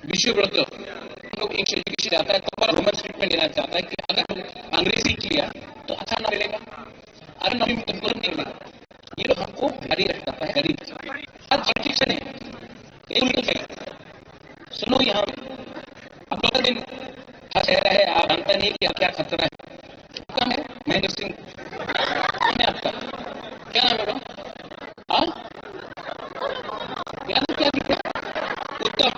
विषयव्रत लोग English education आता है तो पर रोमन ट्रीटमेंट देना चाहता है कि अगर अंग्रेजी किया तो अच्छा ना मिलेगा, अरे नौकरी में तुमको नहीं मिलेगा। ये लोग हमको गरीब रखता है, गरीब आज पॉलिटिशियन है ये उनको चाहिए। सुनो यहाँ अब दो दिन हर शहर है, आप जानते नहीं कि क्या खतरा है। आपका है महेंद्र सिंह, है आपका क्या नाम है? हाँ क्या क्या लिखा? उत्तम,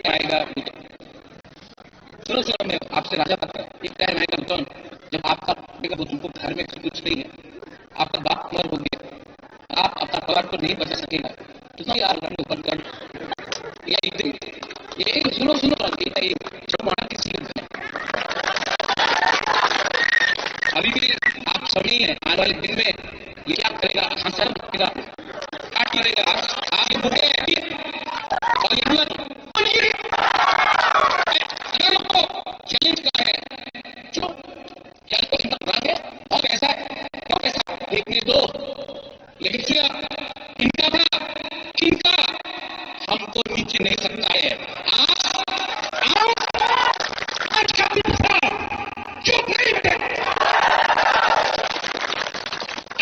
आएगा। सुनो सुनो, मैं आपसे राजा बात कर, एक टाइम आएगा उत्तम जब आपका तुमको घर में कुछ नहीं है, आपका बाप मर हो गया, आप अपना परिवार को नहीं बचा सकेगा, तो ना यार ऊपर कर ये सुनो सुनो अभी भी आप सभी है, आने वाले दिन में ये क्या करेगा, हंसर करेगा, काट करेगा, आप भूखे और अगर आपको चैलेंज का है जो या तो है और कैसा है क्या कैसा देखने दो, लेकिन इनका था इनका हमको नीचे नहीं सकता है। आज का दिन था चुप नहीं बैठे,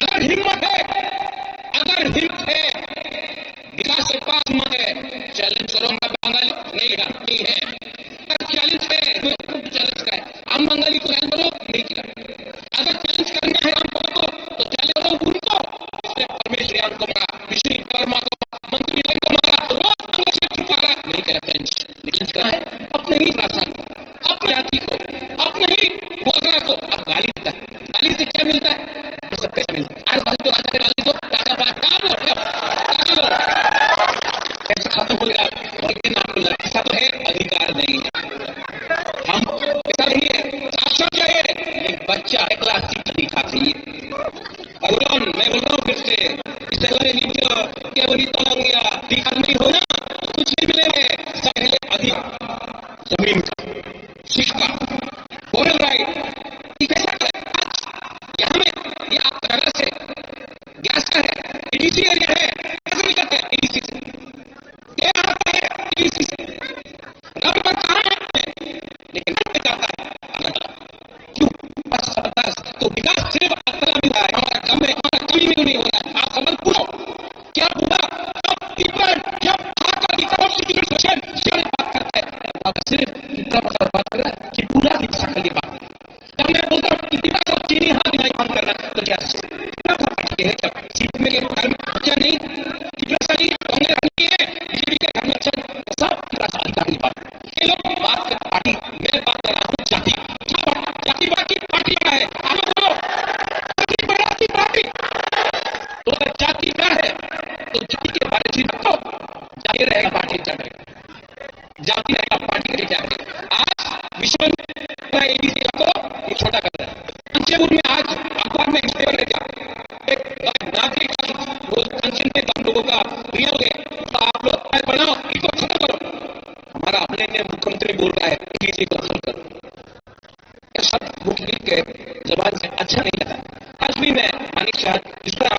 अगर हिम्मत है विकास से पास मत है चैलेंज करो। मैं बंगाली नहीं लड़ती है, चैलेंज है चैलेंज का है, हम बंगाली को हैंड करो नहीं किया, अगर चैलेंज करना है हमको तो चले करो उनको, परमेश्वर को मारा, विश्वकर्मा को मंत्री को मारा, रोज नहीं करा चैलेंज करा है अपने ही भाषा को, अपनी जाति को, अपने ही बोलना को। अब गाली देता है, गाली से क्या मिलता है? सब पैसा मिलता है। आज तो राजा गाली दो टाका पैसा खत्म हो गया, आपको ऐसा तो है अधिकार नहीं है, हम ऐसा नहीं है, शासन है एक बच्चा एक क्लास की दिखा चाहिए। मैं बोल रहा हूँ फिर से दिखा नहीं हो ना कुछ नहीं मिलेंगे, पहले अधिक जमीन का शिक्षा बोल राइट यहाँ में ये आप तरह से गैस का है, एडीसी एरिया है, कैसे निकलते हैं एडीसी से, क्या आता है एडीसी से, रब बचा है लेकिन नहीं जाता है क्यों? बस जबरदस्त तो विकास सिर्फ अकला मिल रहा है, हमारा कम है, हमारा कमी में नहीं हो रहा है। आप समझ पूछो क्या पूरा जब आपका विकास बात करता है आप सिर्फ इतना बात कर रहा है कि पूरा दिशा के लिए बात, जब मैं बोलता हूँ कि दिशा और चीनी हाथ नहीं काम कर रहा है तो क्या है जब सीट में घर में बच्चा नहीं कांग्रेस नहीं है बीजेपी के घर में अच्छा सब अधिकारी बात, ये लोग बात कर पार्टी, मैं बात कर रहा हूँ जाति जातिवादी पार्टी का है, पार्टी तो अगर जाति का है तो जाति के बारे में रखो, जाति रहेगा पार्टी चलेगा, जाति रहेगा पार्टी के लिए। आज विश्व में एबीसी को ये छोटा कर रहा है, पंचपुर में आज अखबार में एक नागरिक वो पंचन में हम लोगों का प्रिय हो गए तो आप लोग बनाओ इसको खत्म करो, हमारा अपने मुख्यमंत्री बोल रहा है एबीसी को खत्म करो, सब मुख्य के जबान से अच्छा नहीं लगा। आज भी मैं मानिक शाह इस तरह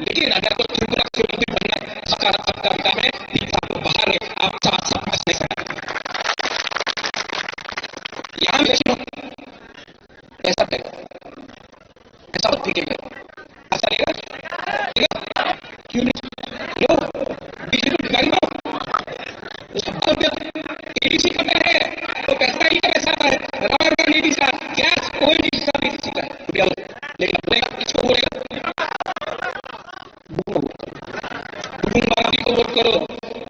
लेकिन अगर तो त्रिपुरा से मंत्री बनना है सबका में आपको बाहर है, आप साथ नहीं सकते यहाँ ऐसा ऐसा ठीक है ऐसा लेगा क्यों नहीं लो बीजेपी भिखारी लो एडीसी का है तो पैसा ही पैसा है, रबर का नहीं दिशा गैस कोई नहीं दिशा नहीं दिखा है, लेकिन बोलेगा किसको बोलेगा को वोट करो,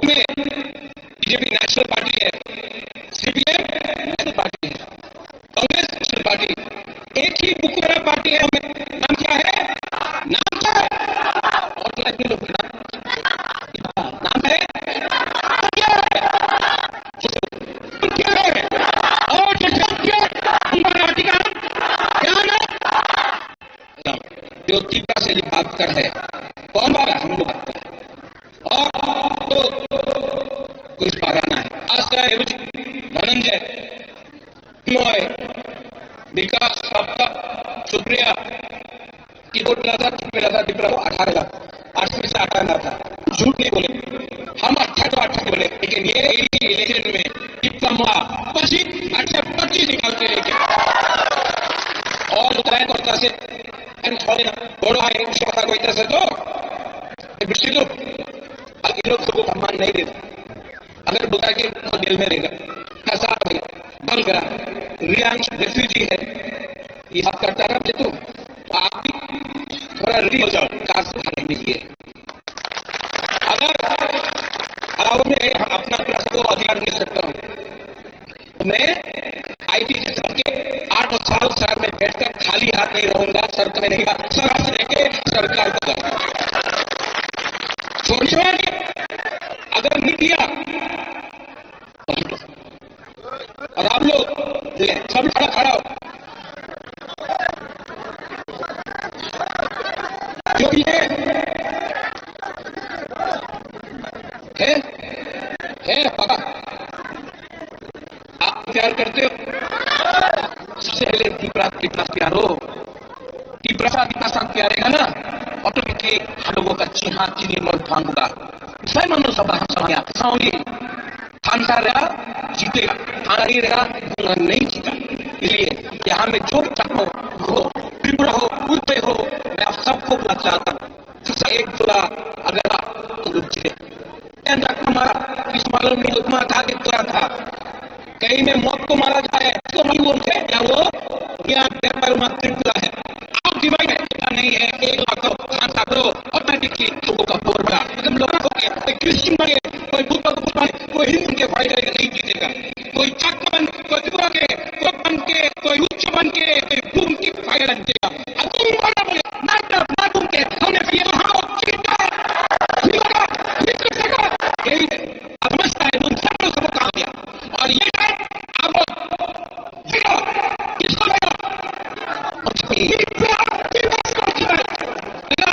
बीजेपी नेशनल पार्टी है, सीपीएम नेशनल पार्टी है, कांग्रेस नेशनल पार्टी, एक ही बुकरा पार्टी है, नाम क्या है और नाम है क्या है और पार्टी का जो तीव्रता से बात कर है कौन बात हम लोग बात कर और तो कुछ पाराना है आस्था धनंजय विकास आपका कीबोर्ड मिला था, चिप मिला था, डिप्रा 18,000, 8 में से 18 था। झूठ नहीं बोले, हम 18 बोले, लेकिन ये इलेक्शन में डिप्लोमा 25 निकाल के लेके और उतरायन करता से थोड़े ना बड़ो है उसको पता कोई तरह से तो बिस्टिलो अब इन लोग को सम्मान नहीं देता। अगर बोला कि वो दिल में रहेगा ऐसा भाई बन गया रियांश रेफ्यूजी है ये आप करता रहा तो आप भी थोड़ा रेडी हो जाओ कार से खाने के लिए। अगर मैं अपना को अधिकार मिल सकता हूं, मैं आईटी के सर के 8 साल सर में बैठकर खाली हाथ नहीं रहूंगा, सर तो मैं नहीं सर से लेके सरकार को छोड़िए। अगर नहीं किया और आप लोग सब खड़ा हो जो भी है पता आप प्यार करते हो। सबसे पहले तीव्रा कितना प्यार हो, तीव्रा कितना साथ प्यारेगा ना ऑटोमेटिकली हम लोगों का चिन्ह चीनी मन भांगूंगा सही मनो सब हम थानसा रहा जीतेगा, थाना नहीं रहा नहीं जीता। इसलिए यहाँ में जो चाहो हो त्रिपुरा हो उदय हो मैं आप सबको बुला चाहता हूँ। सबसे एक तुरा अगर आप तो जीते हमारा इस मालूम में उतना था कि तुरा था कहीं में मौत को मारा जाए तो नहीं वो है क्या वो क्या व्यापार त्रिपुरा है आप डिवाइड है नहीं है एक लाख खांसा करो ऑटोमेटिकली लोगों का बोर बड़ा मतलब लोग हो गया कोई क्रिश्चियन बने कोई बुद्ध बने कोई हिंदू के फायदे नहीं जीतेगा, कोई चाक बन कोई त्रिपुरा के कोई बन के कोई उच्च बन के कोई भूम के फायदा जीतेगा। अब तुम बोला बोले ना तुम के हमने ये यही समझता है तुम सब लोग सबको कहा गया और ये है आप किसको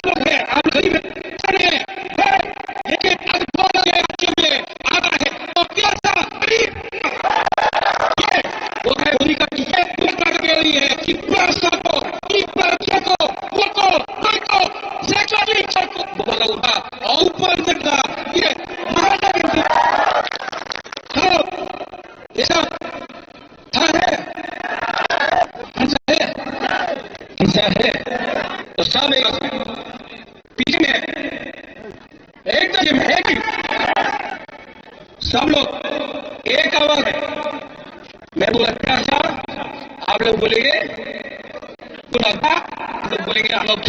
लोग है आप गरीब है लेकिन आज बोल रहे राज्यों में आ रहा है तो कैसा गरीब ये वो है होली का है पूरा कर रही है कि पैसा को सेक्सुअली को बोला होगा और ऊपर तक ये है तो सब पीछे में एकदम है कि सब लोग एक आवाज है। मैं बोला क्या था आप लोग बोलेंगे तो लगता आप लोग बोलेंगे हम लोग